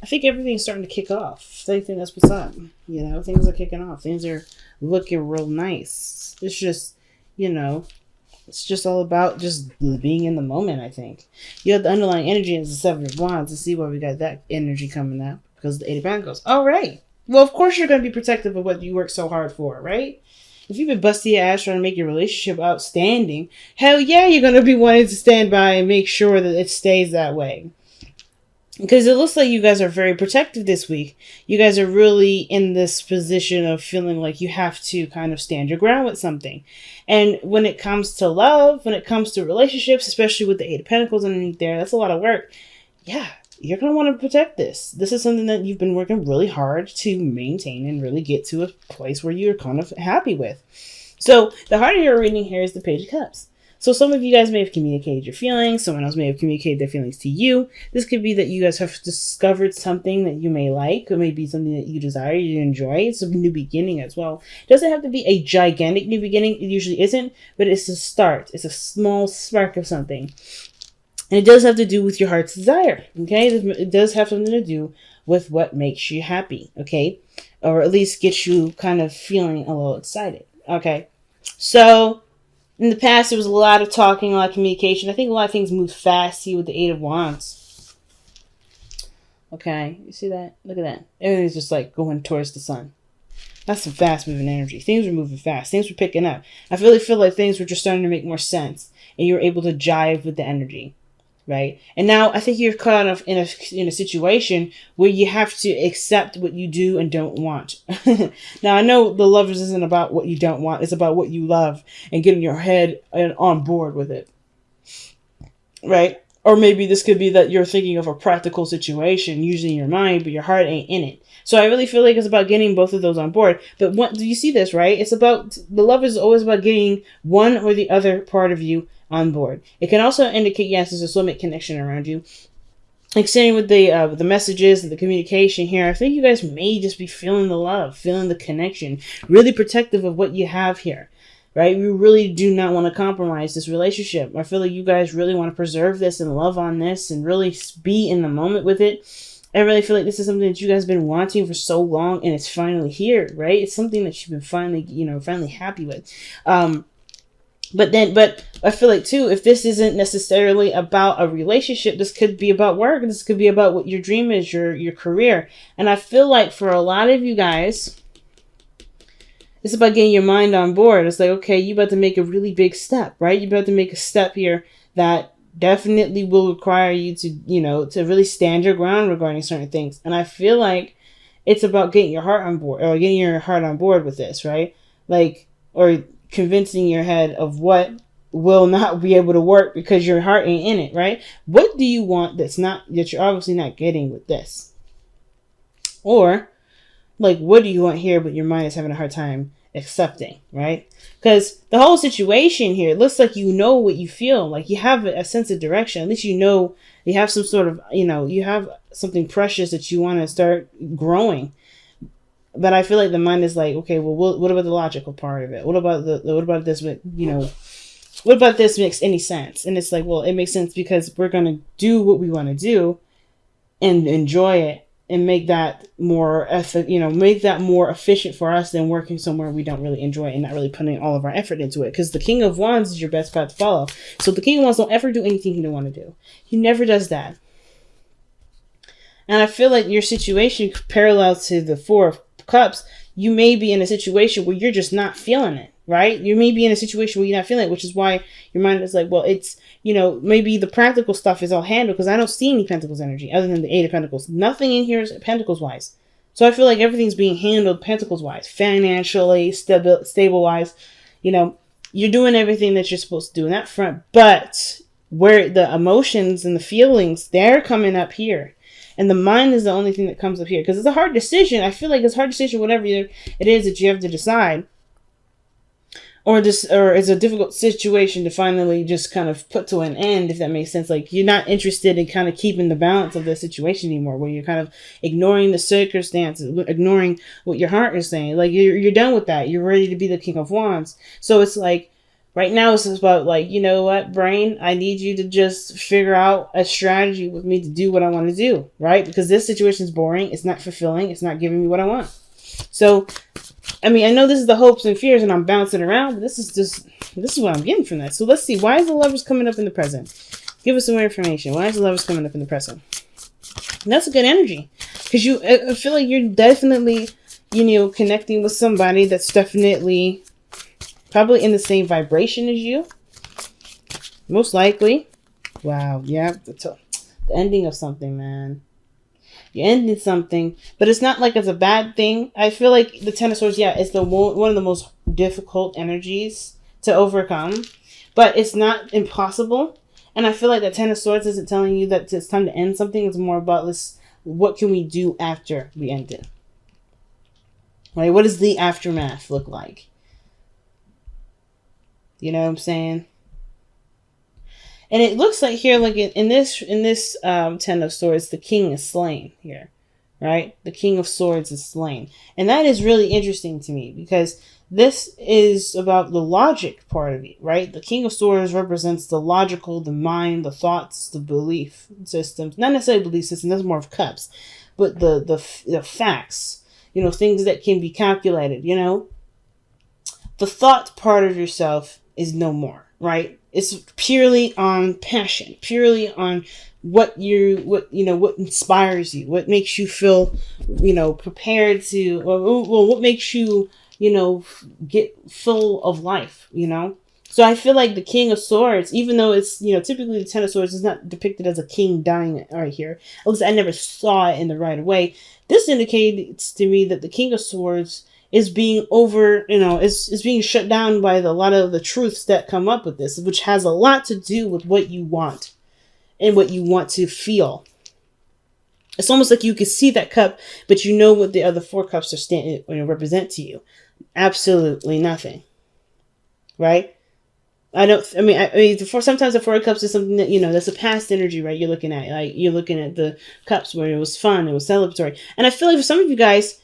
I think everything's starting to kick off. I think that's what's up. Things are kicking off. Things are looking real nice. It's just, you know, it's just all about just being in the moment, I think. You have the underlying energy as the Seven of Wands to see why we got that energy coming up because of the Eight of Pentacles. All right. Well, of course you're going to be protective of what you work so hard for, right? If you've been busting your ass trying to make your relationship outstanding, hell yeah, you're going to be wanting to stand by and make sure that it stays that way. Because it looks like you guys are very protective this week. You guys are really in this position of feeling like you have to kind of stand your ground with something. And when it comes to love, when it comes to relationships, especially with the Eight of Pentacles underneath there, that's a lot of work. Yeah, you're going to want to protect this. This is something that you've been working really hard to maintain and really get to a place where you're kind of happy with. So the heart of your reading here is the Page of Cups. So some of you guys may have communicated your feelings. Someone else may have communicated their feelings to you. This could be that you guys have discovered something that you may like. It may be something that you desire, you enjoy. It's a new beginning as well. It doesn't have to be a gigantic new beginning. It usually isn't, but it's a start. It's a small spark of something. And it does have to do with your heart's desire, okay? It does have something to do with what makes you happy, okay? Or at least gets you kind of feeling a little excited, okay? So in the past, there was a lot of talking, a lot of communication. I think a lot of things move fast here with the Eight of Wands. Okay, you see that? Look at that. Everything's just like going towards the sun. That's some fast moving energy. Things were moving fast. Things were picking up. I really feel like things were just starting to make more sense. And you were able to jive with the energy. Right? And now I think you're caught up in a situation where you have to accept what you do and don't want. Now, I know the Lovers isn't about what you don't want. It's about what you love and getting your head on board with it. Right? Or maybe this could be that you're thinking of a practical situation using your mind, but your heart ain't in it. So I really feel like it's about getting both of those on board. But do you see this, right? It's about, the Lovers is always about getting one or the other part of you on board. It can also indicate, yes, there's a soulmate connection around you. Like saying with the messages and the communication here, I think you guys may just be feeling the love, feeling the connection, really protective of what you have here, right? You really do not want to compromise this relationship. I feel like you guys really want to preserve this and love on this and really be in the moment with it. I really feel like this is something that you guys have been wanting for so long, and it's finally here, right? It's something that you've been finally happy with. But I feel like too, if this isn't necessarily about a relationship, this could be about work. This could be about what your dream is, your career. And I feel like for a lot of you guys, it's about getting your mind on board. It's like, okay, you about to make a really big step, right? You're about to make a step here that definitely will require you to really stand your ground regarding certain things. And I feel like it's about getting your heart on board, or getting your heart on board with this, right? Like, or convincing your head of what will not be able to work because your heart ain't in it, right? What do you want that you're obviously not getting with this? Or like, what do you want here but your mind is having a hard time accepting, right? Because the whole situation here, it looks like you know what you feel, like you have a sense of direction. At least you know you have some sort of, you have something precious that you want to start growing. But I feel like the mind is like, okay, well, what about the logical part of it? What about this? What about this makes any sense? And it's like, well, it makes sense because we're gonna do what we want to do, and enjoy it, and make that more efficient for us than working somewhere we don't really enjoy and not really putting all of our effort into it. Because the King of Wands is your best path to follow. So the King of Wands don't ever do anything he don't want to do. He never does that. And I feel like your situation parallels to the Four of Cups. You may be in a situation where you're just not feeling it, right? You may be in a situation where you're not feeling it, which is why your mind is like, well, it's, maybe the practical stuff is all handled, because I don't see any Pentacles energy other than the Eight of Pentacles. Nothing in here is Pentacles wise. So I feel like everything's being handled Pentacles wise, financially, stable wise. You're doing everything that you're supposed to do in that front, but where the emotions and the feelings, they're coming up here. And the mind is the only thing that comes up here. Because it's a hard decision. I feel like it's a hard decision, whatever it is that you have to decide. Or it's a difficult situation to finally just kind of put to an end, if that makes sense. Like, you're not interested in kind of keeping the balance of the situation anymore, where you're kind of ignoring the circumstances, ignoring what your heart is saying. Like, you're done with that. You're ready to be the King of Wands. So it's like, Right now, it's about like, you know what, brain, I need you to just figure out a strategy with me to do what I want to do, right? Because this situation is boring. It's not fulfilling. It's not giving me what I want. So, I mean, I know this is the hopes and fears and I'm bouncing around, but this is what I'm getting from that. So let's see. Why is the Lovers coming up in the present? Give us some more information. Why is the Lovers coming up in the present? And that's a good energy. Because I feel like you're definitely, connecting with somebody that's definitely probably in the same vibration as you. Most likely. Wow. Yeah. The ending of something, man. You're ending something, but it's not like it's a bad thing. I feel like the Ten of Swords, yeah, it's one of the most difficult energies to overcome, but it's not impossible. And I feel like the Ten of Swords isn't telling you that it's time to end something. It's more about this: what can we do after we end it? Right? What does the aftermath look like? You know what I'm saying? And it looks like here, like in this Ten of Swords, the King is slain here, right? The King of Swords is slain. And that is really interesting to me because this is about the logic part of it, right? The King of Swords represents the logical, the mind, the thoughts, the belief systems. Not necessarily belief system, that's more of cups, but the facts, things that can be calculated, The thought part of yourself is no more, right? It's purely on passion, purely on what inspires you, what makes you feel, prepared to, well, what makes you, get full of life, So I feel like the King of Swords, even though it's, typically the Ten of Swords is not depicted as a king dying right here. At least I never saw it in the right way. This indicates to me that the King of Swords is being is being shut down by a lot of the truths that come up with this, which has a lot to do with what you want and what you want to feel. It's almost like you can see that cup, but you know what the other four cups are represent to you. Absolutely nothing. Right? Sometimes the Four of Cups is something that, that's a past energy, right? You're looking at, like, you're looking at the cups where it was fun, it was celebratory. And I feel like for some of you guys,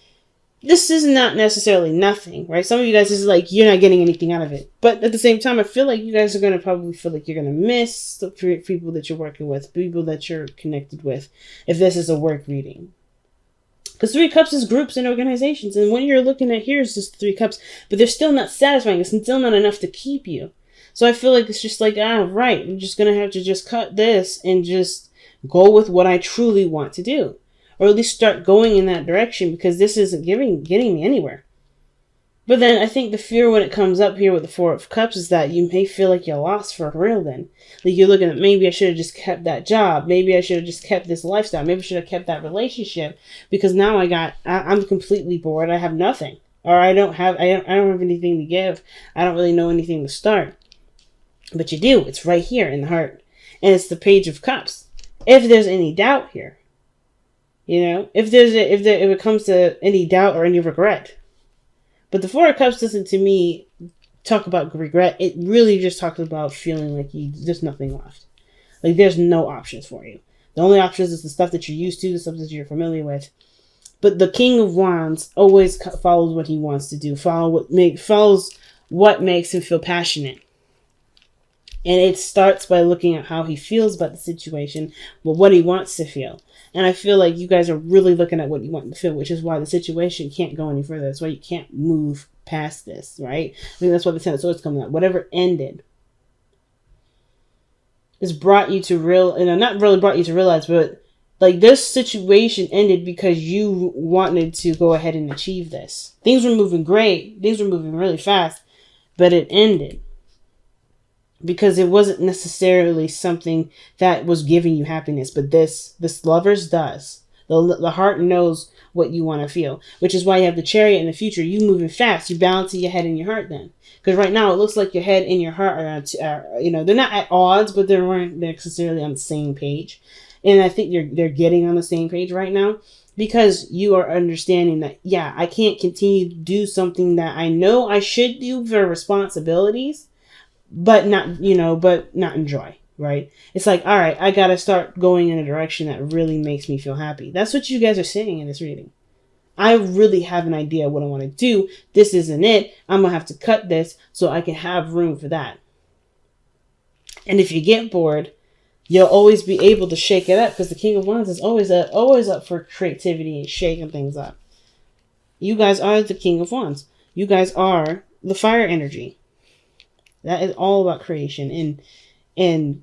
this is not necessarily nothing, right? Some of you guys is like, you're not getting anything out of it. But at the same time, I feel like you guys are going to probably feel like you're going to miss the people that you're working with, people that you're connected with, if this is a work reading. Because Three Cups is groups and organizations. And when you're looking at here, it's just Three Cups. But they're still not satisfying. It's still not enough to keep you. So I feel like it's just like, right, I'm just going to have to just cut this and just go with what I truly want to do. Or at least start going in that direction, because this isn't getting me anywhere. But then I think the fear when it comes up here with the Four of Cups is that you may feel like you're lost for real then. Like you're looking at, maybe I should have just kept that job. Maybe I should have just kept this lifestyle. Maybe I should have kept that relationship, because now I'm completely bored. I have nothing. Or I don't have anything to give. I don't really know anything to start. But you do. It's right here in the heart. And it's the Page of Cups. If there's any doubt here, if it comes to any doubt or any regret. But the Four of Cups doesn't, to me, talk about regret. It really just talks about feeling like there's nothing left. Like there's no options for you. The only options is the stuff that you're used to, the stuff that you're familiar with. But the King of Wands always follows what he wants to do. Follows what makes him feel passionate. And it starts by looking at how he feels about the situation, but what he wants to feel. And I feel like you guys are really looking at what you want to feel, which is why the situation can't go any further. That's why you can't move past this, right? I mean, that's why the Ten of Swords coming out. Whatever ended has brought you to not really brought you to realize, but like this situation ended because you wanted to go ahead and achieve this. Things were moving great. Things were moving really fast, but it ended. Because it wasn't necessarily something that was giving you happiness, but this Lovers does. The heart knows what you want to feel, which is why you have the Chariot in the future. You moving fast, you balancing your head and your heart then. Because right now it looks like your head and your heart are they're not at odds, but they weren't necessarily on the same page. And I think they're getting on the same page right now, because you are understanding that, yeah, I can't continue to do something that I know I should do for responsibilities, but not enjoy, right? It's like, all right, I got to start going in a direction that really makes me feel happy. That's what you guys are saying in this reading. I really have an idea what I want to do. This isn't it. I'm going to have to cut this so I can have room for that. And if you get bored, you'll always be able to shake it up, because the King of Wands is always up for creativity and shaking things up. You guys are the King of Wands. You guys are the fire energy. That is all about creation and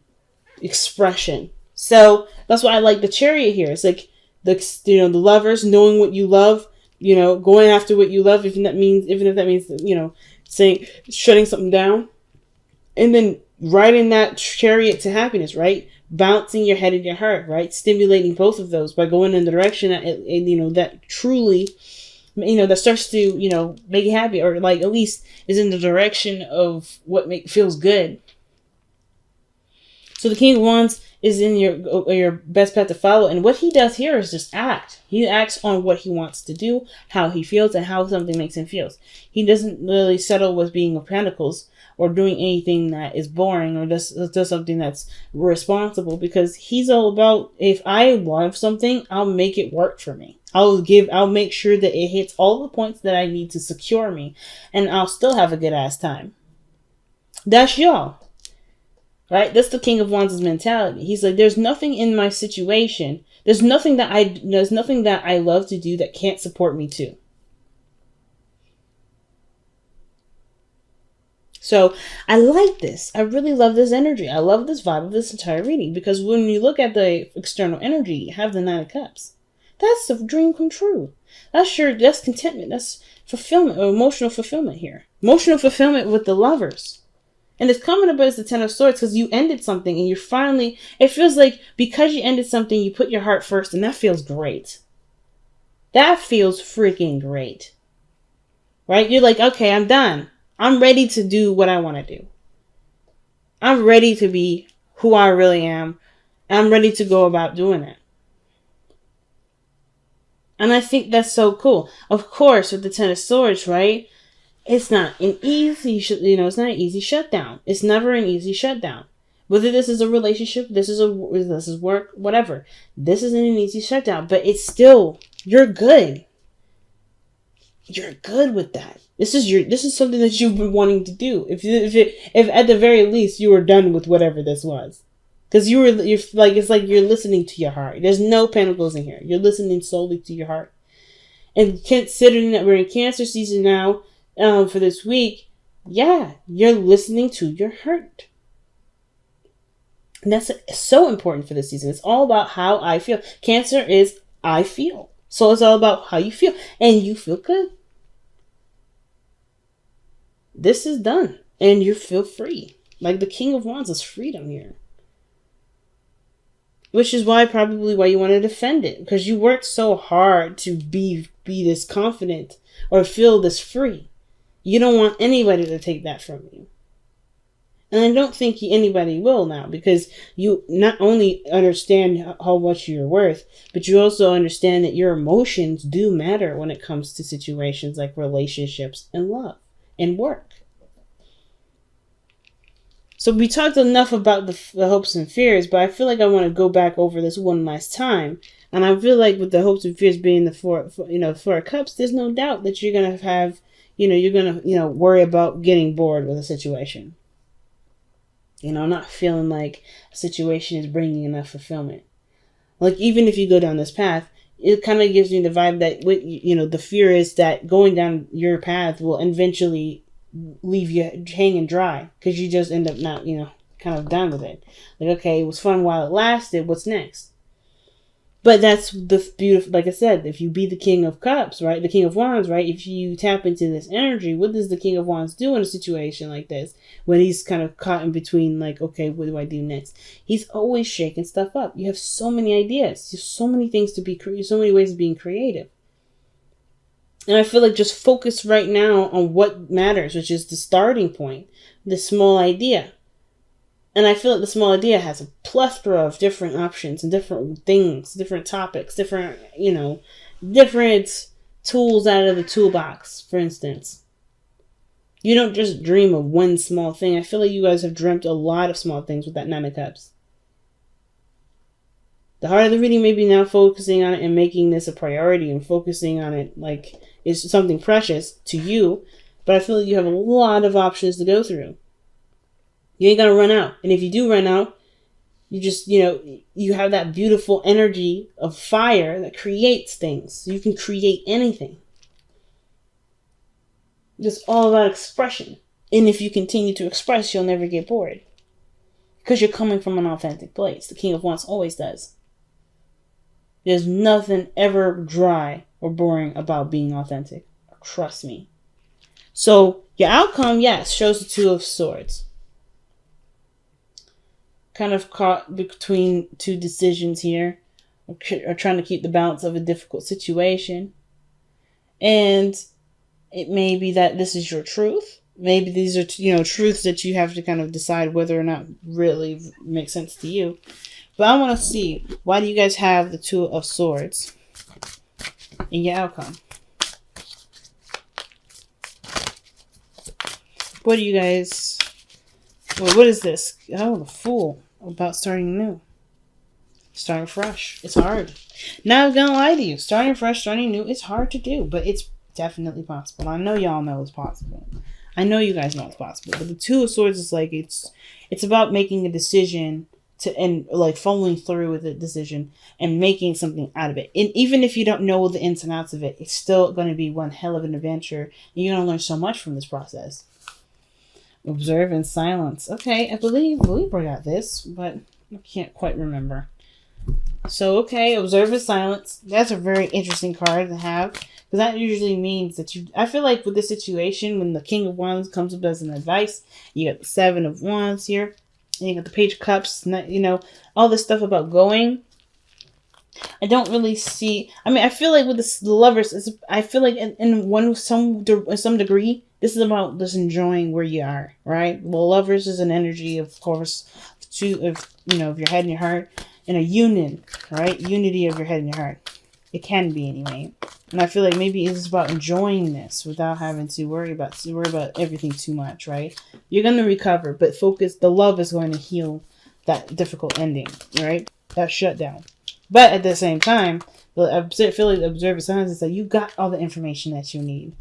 expression. So that's why I like the Chariot here. It's like the lovers, knowing what you love, going after what you love, even if that means saying, shutting something down, and then riding that chariot to happiness, right? Bouncing your head and your heart, right? Stimulating both of those by going in the direction that truly, that starts to, make you happy, or like at least is in the direction of what feels good. So the King of Wands is in your best path to follow. And what he does here is just act. He acts on what he wants to do, how he feels, and how something makes him feel. He doesn't really settle with being a Pentacles or doing anything that is boring or does something that's responsible, because he's all about, if I love something, I'll make it work for me. I'll make sure that it hits all the points that I need to secure me, and I'll still have a good ass time. That's y'all. Right? That's the King of Wands' mentality. He's like, there's nothing in my situation. There's nothing that I love to do that can't support me too. So I like this. I really love this energy. I love this vibe of this entire reading, because when you look at the external energy, you have the Nine of Cups. That's the dream come true. That's contentment. That's fulfillment, or emotional fulfillment here. Emotional fulfillment with the lovers. And it's coming up as the Ten of Swords, because you ended something and it feels like because you ended something, you put your heart first, and that feels great. That feels freaking great. Right? You're like, okay, I'm done. I'm ready to do what I want to do. I'm ready to be who I really am. I'm ready to go about doing it. And I think that's so cool. Of course, with the Ten of Swords, right? It's not an easy, it's not an easy shutdown. It's never an easy shutdown. Whether this is a relationship, this is work, whatever. This isn't an easy shutdown, but it's still, you're good. You're good with that. This is something that you've been wanting to do. If at the very least you were done with whatever this was, because it's like you're listening to your heart. There's no Pentacles in here. You're listening solely to your heart. And considering that we're in Cancer season now, for this week, yeah, you're listening to your heart. And that's so important for this season. It's all about how I feel. Cancer is I feel. So it's all about how you feel. And you feel good. This is done. And you feel free. Like the King of Wands is freedom here. Which is probably why you want to defend it. Because you worked so hard to be this confident or feel this free. You don't want anybody to take that from you. And I don't think anybody will now, because you not only understand how much you're worth, but you also understand that your emotions do matter when it comes to situations like relationships and love and work. So we talked enough about the hopes and fears, but I feel like I want to go back over this one last time. And I feel like with the hopes and fears being the Four of Cups, there's no doubt that you're going to have, you're going to, worry about getting bored with a situation. Not feeling like a situation is bringing enough fulfillment. Like, even if you go down this path, it kind of gives me the vibe that, the fear is that going down your path will eventually leave you hanging dry, because you just end up not, kind of done with it. Like, okay, it was fun while it lasted. What's next? But that's the beautiful, like I said, if you be the King of Cups, right? The King of Wands, right? If you tap into this energy, what does the King of Wands do in a situation like this? When he's kind of caught in between, like, okay, what do I do next? He's always shaking stuff up. You have so many ideas. There's so many things so many ways of being creative. And I feel like just focus right now on what matters, which is the starting point, the small idea. And I feel like the small idea has a plethora of different options and different things, different topics, different tools out of the toolbox, for instance. You don't just dream of one small thing. I feel like you guys have dreamt a lot of small things with that Nine of Cups. The heart of the reading may be now focusing on it and making this a priority and focusing on it like it's something precious to you. But I feel like you have a lot of options to go through. You ain't gonna run out. And if you do run out, you just, you have that beautiful energy of fire that creates things. You can create anything. It's all about expression. And if you continue to express, you'll never get bored. Because you're coming from an authentic place. The King of Wands always does. There's nothing ever dry or boring about being authentic. Trust me. So, your outcome, yes, shows the Two of Swords. Kind of caught between two decisions here. Or trying to keep the balance of a difficult situation. And it may be that this is your truth. Maybe these are, truths that you have to kind of decide whether or not really make sense to you. But I want to see, why do you guys have the Two of Swords in your outcome? What do you guys... what is this? Oh, the Fool. About starting new. Starting fresh. It's hard. Not gonna lie to you. Starting fresh, starting new, it's hard to do. But it's definitely possible. I know y'all know it's possible. I know you guys know it's possible. But the Two of Swords is like, it's about making a decision and like following through with the decision and making something out of it. And even if you don't know the ins and outs of it, it's still going to be one hell of an adventure. And you're going to learn so much from this process. Observe in silence. Okay, I believe Libra got this, but I can't quite remember. So, okay, observe in silence. That's a very interesting card to have. Because that usually means that I feel like with this situation, when the King of Wands comes up as an advice, you got the Seven of Wands here. And you got the Page of Cups, all this stuff about going. I don't really see... I mean, I feel like with the Lovers, I feel like in some degree, this is about just enjoying where you are, right? Well, Lovers is an energy, of course, of your head and your heart, and a union, right? Unity of your head and your heart. It can be anyway. And I feel like maybe it's about enjoying this without having to worry about everything too much, right? You're going to recover, but focus. The love is going to heal that difficult ending, right? That shutdown. But at the same time, I feel like the Observer Signs is that you got all the information that you need.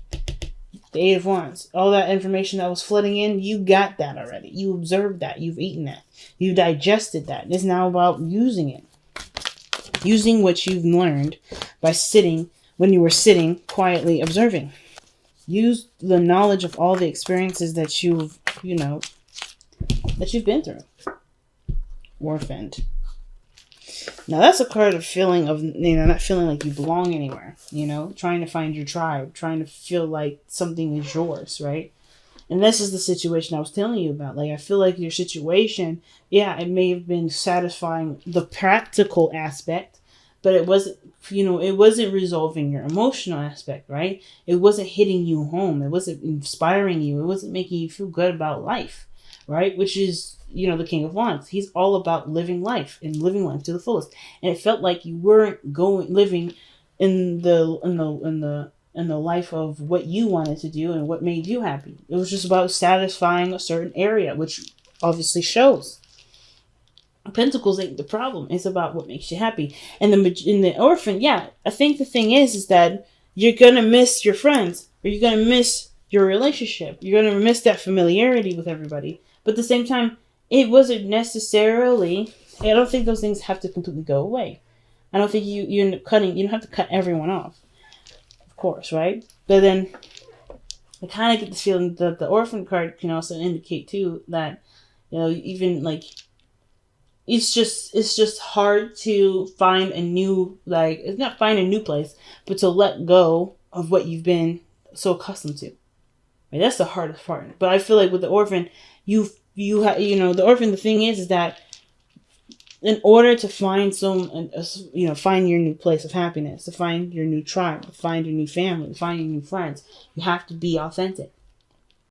The Eight of Wands. All that information that was flooding in, you got that already. You observed that. You've eaten that. You digested that. It's now about using it. Using what you've learned by when you were sitting quietly observing. Use the knowledge of all the experiences that you've been through. Orphaned. Now that's a card of feeling of, not feeling like you belong anywhere, trying to find your tribe, trying to feel like something is yours, right? And this is the situation I was telling you about. Like, I feel like your situation, it may have been satisfying the practical aspect, but it wasn't, it wasn't resolving your emotional aspect, right? It wasn't hitting you home. It wasn't inspiring you. It wasn't making you feel good about life, right? Which is, the King of Wands. He's all about living life and living life to the fullest. And it felt like you weren't living in the life of what you wanted to do and what made you happy. It was just about satisfying a certain area, which obviously shows. Pentacles ain't the problem. It's about what makes you happy. And in the Orphan, I think the thing is that you're going to miss your friends, or you're going to miss your relationship. You're going to miss that familiarity with everybody. But at the same time, it wasn't necessarily... I don't think those things have to completely go away. I don't think you end up cutting... You don't have to cut everyone off. Of course, right? But then I kind of get this feeling that the Orphan card can also indicate, too, that, even, like... It's just hard to find a new... it's not find a new place, but to let go of what you've been so accustomed to. Right? That's the hardest part. But I feel like with the Orphan, the Orphan, the thing is that in order to find find your new place of happiness, to find your new tribe, to find your new family, to find your new friends, you have to be authentic.